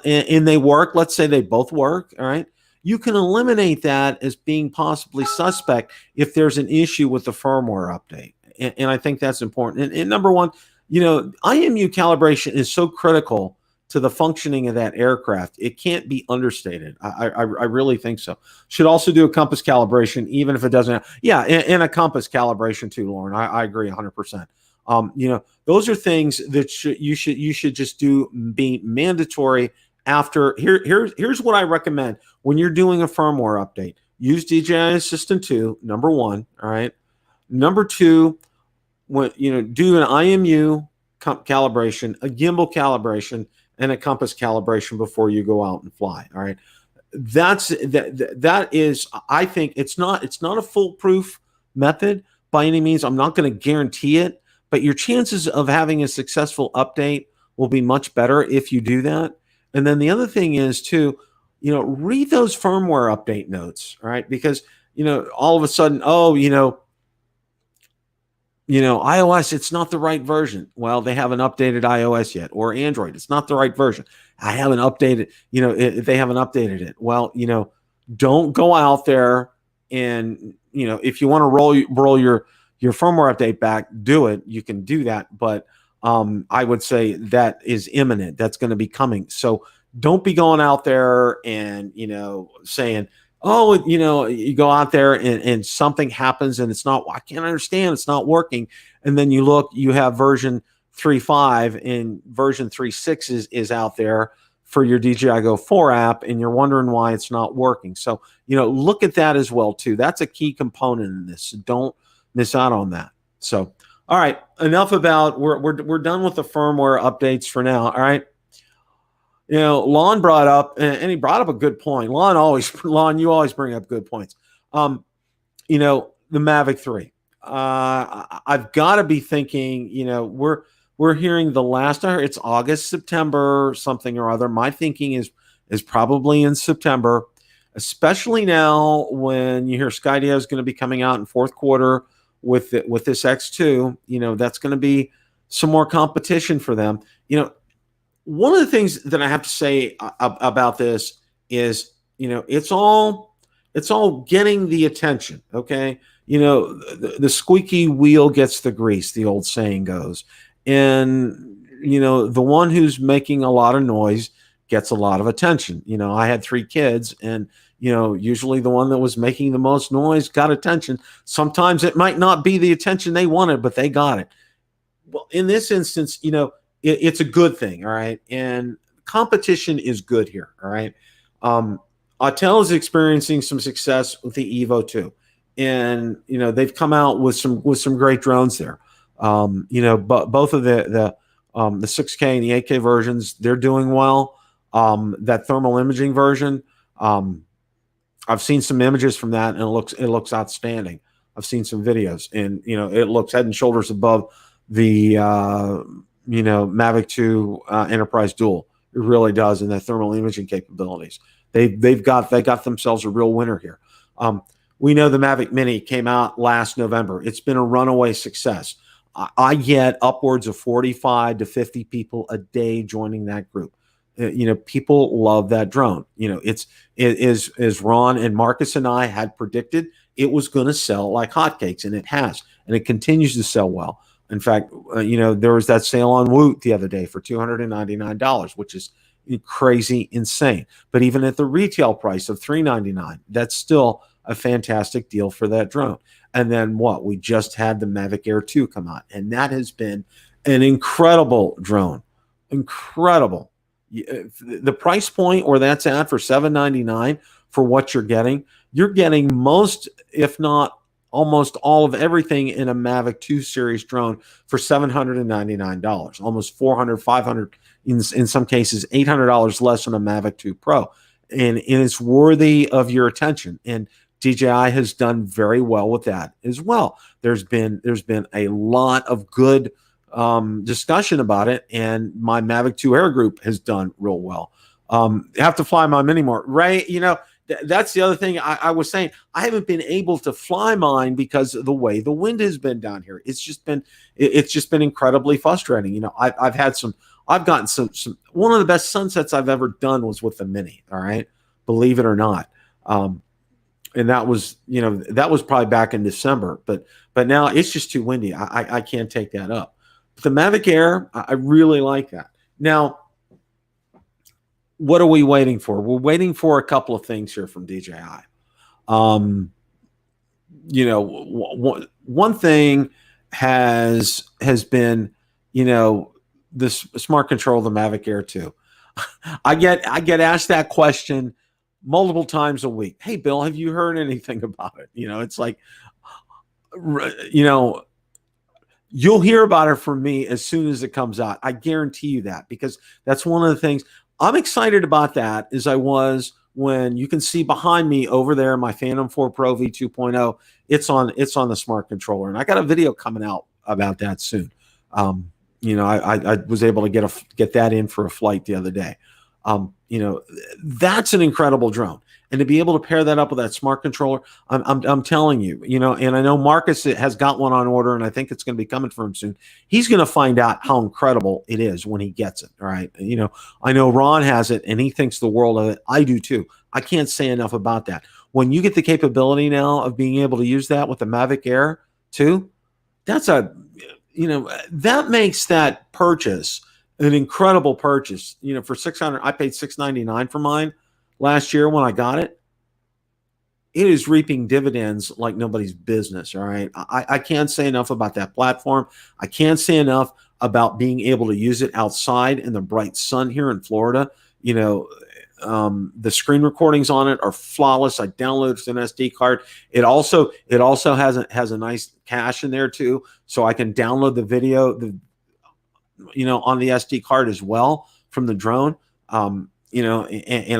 and they work, let's say they both work, all right? You can eliminate that as being possibly suspect if there's an issue with the firmware update. And I think that's important. And number one, you know, IMU calibration is so critical to the functioning of that aircraft. It can't be understated. I really think so. Should also do a compass calibration, even if it doesn't. Yeah, and a compass calibration too, Lauren. I agree 100%. Those are things that you should just do, be mandatory after. Here's what I recommend when you're doing a firmware update. Use DJI Assistant 2, number one. All right. Number two, when do an IMU calibration, a gimbal calibration, and a compass calibration before you go out and fly. All right. That is, I think it's not a foolproof method by any means. I'm not going to guarantee it, but your chances of having a successful update will be much better if you do that. And then the other thing is too, read those firmware update notes, right? Because, all of a sudden, iOS, it's not the right version. Well, they haven't updated iOS yet, or Android, it's not the right version. I haven't updated, they haven't updated it. Well, don't go out there and, if you want to roll your firmware update back, do it. You can do that. But I would say that is imminent. That's going to be coming. So don't be going out there and, saying, oh, you go out there and something happens and it's not, I can't understand, it's not working. And then you look, you have version 3.5 and version 3.6 is out there for your DJI Go 4 app, and you're wondering why it's not working. So, look at that as well too. That's a key component in this. So don't miss out on that. So, all right, enough about, we're done with the firmware updates for now. All right. Lon brought up, and he brought up a good point. Lon, you always bring up good points. The Mavic 3. I've got to be thinking, we're hearing the last, it's August, September, something or other. My thinking is probably in September, especially now when you hear Skydio is going to be coming out in fourth quarter with this X2. That's going to be some more competition for them. One of the things that I have to say about this is, it's all getting the attention. Okay. The squeaky wheel gets the grease, the old saying goes. And, the one who's making a lot of noise gets a lot of attention. I had 3 kids, and, usually the one that was making the most noise got attention. Sometimes it might not be the attention they wanted, but they got it. Well, in this instance, it's a good thing, all right? And competition is good here, all right? Autel is experiencing some success with the Evo 2. And, they've come out with some great drones there. But both of the 6K and the 8K versions, they're doing well. That thermal imaging version, I've seen some images from that, and it looks outstanding. I've seen some videos, and, it looks head and shoulders above the Mavic 2 Enterprise Dual. It really does, in their thermal imaging capabilities. They got themselves a real winner here. We know the Mavic Mini came out last November. It's been a runaway success. I get upwards of 45 to 50 people a day joining that group. People love that drone. It is, as Ron and Marcus and I had predicted, it was going to sell like hotcakes, and it has, and it continues to sell well. In fact, there was that sale on Woot the other day for $299, which is crazy insane. But even at the retail price of $399, that's still a fantastic deal for that drone. And then we just had the Mavic Air 2 come out, and that has been an incredible drone. Incredible. The price point where that's at for $799 for what you're getting most, if not almost all of everything in a Mavic 2 series drone for $799, almost $400, $500, in some cases $800 less than a Mavic 2 Pro. And it's worthy of your attention. And DJI has done very well with that as well. There's been a lot of good discussion about it, and my Mavic 2 Air group has done real well. You have to fly my Mini more, right? That's the other thing I was saying. I haven't been able to fly mine because of the way the wind has been down here. It's just been incredibly frustrating. I've gotten some one of the best sunsets I've ever done was with the Mini. All right, believe it or not. And that was probably back in December, but now it's just too windy. I can't take that up. But the Mavic Air, I really like that. Now, what are we waiting for? We're waiting for a couple of things here from DJI. One thing, has been, this smart control of the Mavic Air 2. I get asked that question multiple times a week. Hey, Bill, have you heard anything about it? It's like, you'll hear about it from me as soon as it comes out. I guarantee you that, because that's one of the things I'm excited about. That as I was when you can see behind me over there, my Phantom 4 Pro V2.0. It's on the smart controller, and I got a video coming out about that soon. I was able to get that in for a flight the other day. That's an incredible drone, and to be able to pair that up with that smart controller, I'm telling you, and I know Marcus has got one on order, and I think it's going to be coming for him soon. He's going to find out how incredible it is when he gets it. All right. I know Ron has it and he thinks the world of it. I do too. I can't say enough about that. When you get the capability now of being able to use that with the Mavic Air too, that makes that purchase an incredible purchase. For $600, I paid $699 for mine last year when I got it. It is reaping dividends like nobody's business. All right. I can't say enough about that platform. I can't say enough about being able to use it outside in the bright sun here in Florida. The screen recordings on it are flawless. I downloaded an SD card. It also has a nice cache in there too, so I can download the video on the SD card as well from the drone. And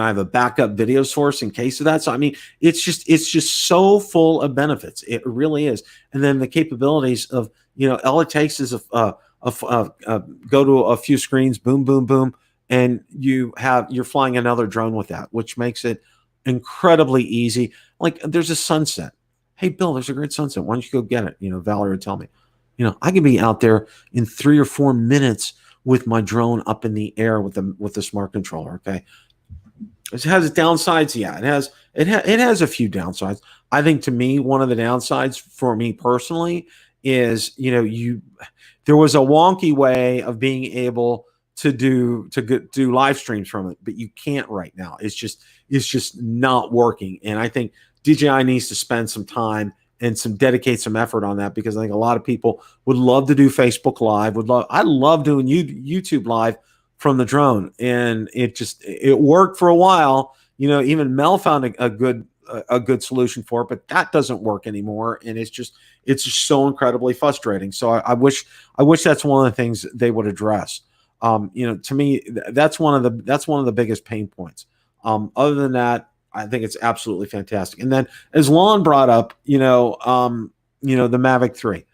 I have a backup video source in case of that. So I mean, it's just so full of benefits. It really is. And then the capabilities of all it takes is go to a few screens, boom, boom, boom, and you're flying another drone with that, which makes it incredibly easy. Like there's a sunset. Hey, Bill, there's a great sunset. Why don't you go get it? Valerie would tell me. I can be out there in 3 or 4 minutes with my drone up in the air with the smart controller. Okay, it has its downsides. Yeah, it has a few downsides. I think to me, one of the downsides for me personally is there was a wonky way of being able to do live streams from it, but you can't right now. It's just not working. And I think DJI needs to spend some time and dedicate some effort on that, because I think a lot of people would love to do Facebook Live. I love doing YouTube Live from the drone, and it worked for a while. Even Mel found a good solution for it, but that doesn't work anymore, and it's just so incredibly frustrating. So I wish that's one of the things they would address. To me, that's one of the biggest pain points. Other than that, I think it's absolutely fantastic. And then, as Lon brought up, the Mavic 3,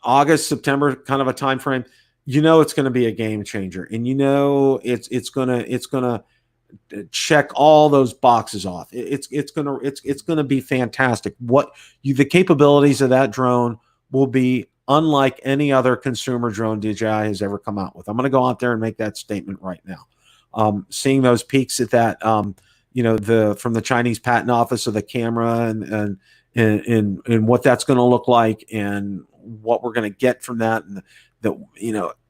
August, September kind of a time frame. It's going to be a game changer, and it's going to check all those boxes off. It's going to be fantastic. The capabilities of that drone will be unlike any other consumer drone DJI has ever come out with. I'm going to go out there and make that statement right now. Seeing those peaks at that, from the Chinese patent office of the camera and what that's going to look like and what we're going to get from that, and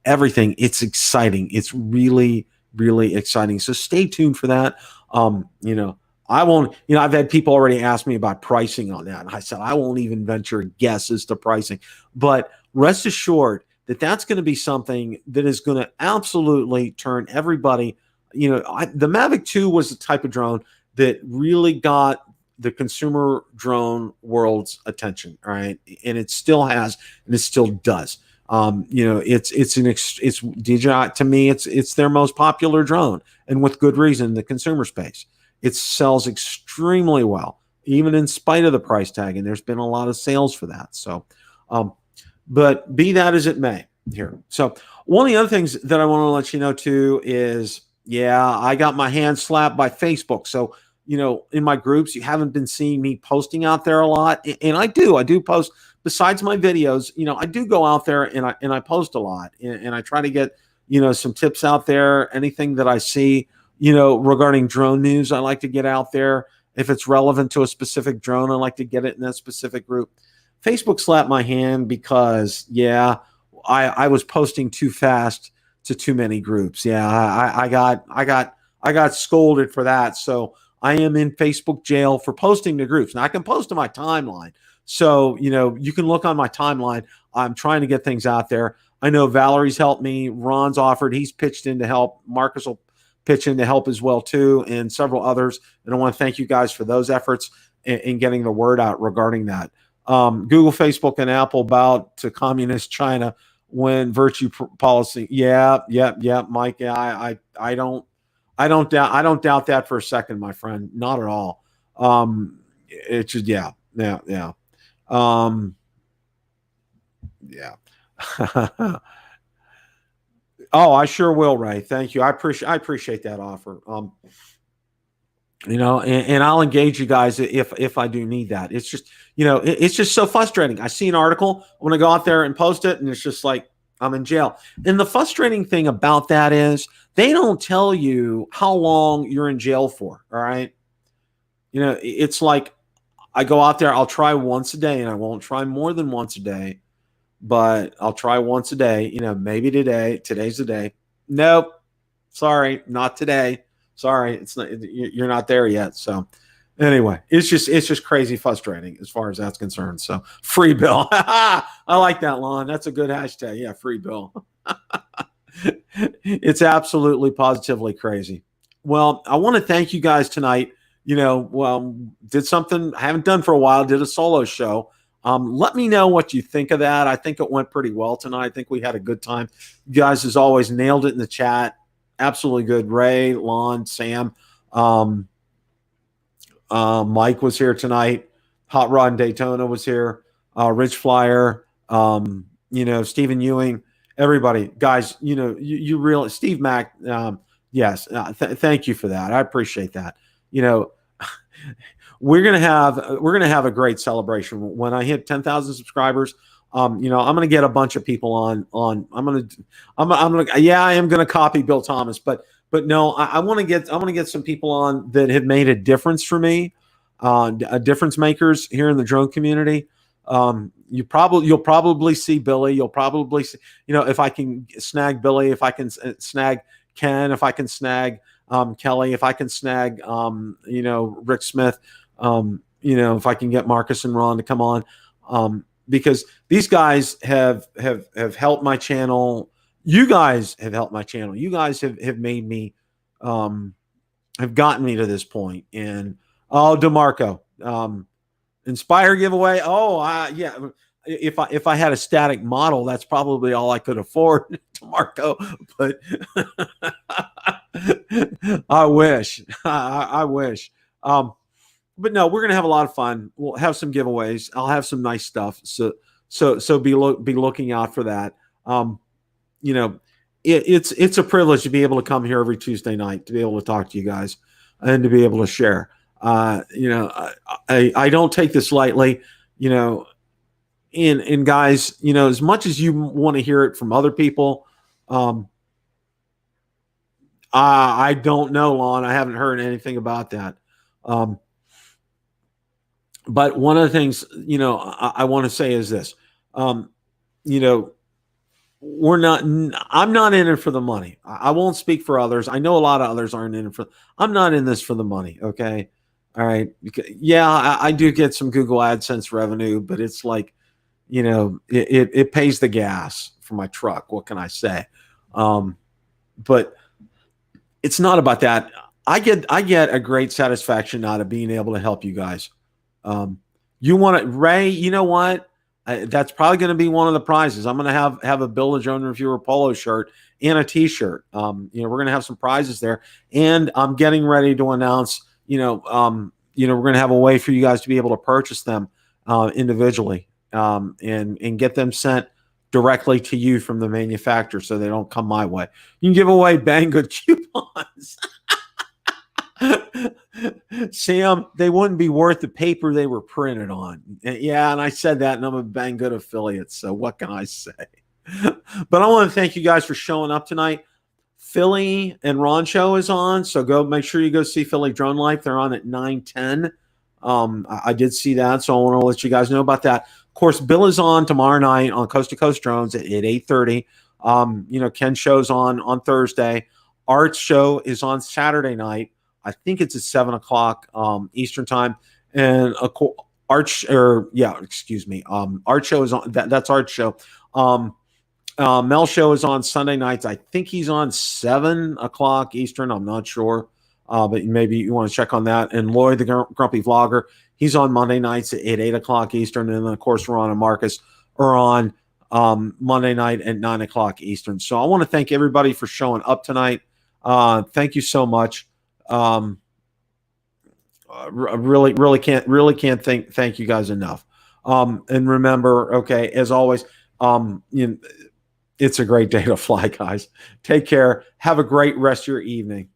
everything. It's exciting. It's really, really exciting. So stay tuned for that. I won't, I've had people already ask me about pricing on that. And I said, I won't even venture a guess as to pricing, but rest assured that that's going to be something that is going to absolutely turn everybody. The Mavic 2 was the type of drone that really got the consumer drone world's attention. Right. And it still has, and it still does. It's DJI, to me, it's their most popular drone, and with good reason, the consumer space. It sells extremely well, even in spite of the price tag, and there's been a lot of sales for that. So, but be that as it may here. So one of the other things that I want to let you know too is, I got my hand slapped by Facebook. So, in my groups, you haven't been seeing me posting out there a lot. And I do post besides my videos. I do go out there and I post a lot, and I try to get, some tips out there, anything that I see, regarding drone news. I like to get out there. If it's relevant to a specific drone, I like to get it in that specific group. Facebook slapped my hand because, I was posting too fast to too many groups. I got scolded for that. So I am in Facebook jail for posting to groups. Now I can post to my timeline. So, you can look on my timeline. I'm trying to get things out there. I know Valerie's helped me. Ron's offered. He's pitched in to help. Marcus will pitch in to help as well, too, and several others. And I want to thank you guys for those efforts in getting the word out regarding that. Google, Facebook, and Apple bowed to communist China when virtue policy. Yeah, Mike. Yeah, I don't doubt that for a second, my friend. Not at all. It's just yeah. Oh, I sure will, Ray. Thank you. I appreciate that offer. And I'll engage you guys if I do need that. It's just, it's just so frustrating. I see an article, I want to go out there and post it, and it's just like I'm in jail. And the frustrating thing about that is they don't tell you how long you're in jail for. All right. It's like I go out there, I'll try once a day, and I won't try more than once a day, but I'll try once a day, maybe today's the day. Nope. Sorry, not today. Sorry, it's not, you're not there yet. So anyway, it's just crazy frustrating as far as that's concerned. So free Bill. I like that, Lon. That's a good hashtag. Yeah, free Bill. It's absolutely positively crazy. Well, I want to thank you guys tonight. Did something I haven't done for a while, did a solo show. Let me know what you think of that. I think it went pretty well tonight. I think we had a good time. You guys, as always, nailed it in the chat. Absolutely good. Ray, Lon, Sam, Mike was here tonight. Hot Rod and Daytona was here. Rich Flyer, Stephen Ewing, everybody. Guys, you really, Steve Mack, yes, thank you for that. I appreciate that. We're gonna have a great celebration when I hit 10,000 subscribers. I'm gonna get a bunch of people on. I am gonna copy Bill Thomas, but no, I want to get some people on that have made a difference for me, difference makers here in the drone community. You'll probably see Billy. You'll probably see, if I can snag Billy, if I can snag Ken, if I can snag Kelly, if I can snag Rick Smith, if I can get Marcus and Ron to come on, because these guys have helped my channel. You guys have helped my channel. You guys have made me, have gotten me to this point. And DeMarco, Inspire giveaway. Yeah. If I had a static model, that's probably all I could afford, DeMarco. But I wish. I wish. But no, we're gonna have a lot of fun. We'll have some giveaways. I'll have some nice stuff. So be looking out for that. It's a privilege to be able to come here every Tuesday night, to be able to talk to you guys and to be able to share. I don't take this lightly. And guys, as much as you want to hear it from other people, I don't know, Lon. I haven't heard anything about that. But one of the things, I want to say is this, I'm not in it for the money. I won't speak for others. I know a lot of others aren't in it I'm not in this for the money. Okay. All right. Because, I do get some Google AdSense revenue, but it's like, it pays the gas for my truck. What can I say? But it's not about that. I get a great satisfaction out of being able to help you guys. You want it, Ray? You know what? That's probably going to be one of the prizes. I'm going to have a Bill the Drone Reviewer polo shirt and a T-shirt. We're going to have some prizes there, and I'm getting ready to announce. We're going to have a way for you guys to be able to purchase them individually, and get them sent directly to you from the manufacturer, so they don't come my way. You can give away Banggood coupons. Sam, they wouldn't be worth the paper they were printed on. Yeah, and I said that, and I'm a Banggood affiliate, so what can I say? But I want to thank you guys for showing up tonight. Philly and Ron show is on, so make sure you go see Philly Drone Life. They're on at 9:10. I did see that, so I want to let you guys know about that. Of course, Bill is on tomorrow night on Coast to Coast Drones at 8:30. Ken show's on Thursday. Art's show is on Saturday night. I think it's at 7 o'clock Eastern time. And Art Show is on. That's Art Show. Mel Show is on Sunday nights. I think he's on 7 o'clock Eastern. I'm not sure, but maybe you want to check on that. And Lloyd, the Grumpy Vlogger, he's on Monday nights at 8 o'clock Eastern. And then, of course, Ron and Marcus are on Monday night at 9 o'clock Eastern. So I want to thank everybody for showing up tonight. Thank you so much. Really can't thank you guys enough. And remember, okay, as always, it's a great day to fly, guys. Take care. Have a great rest of your evening.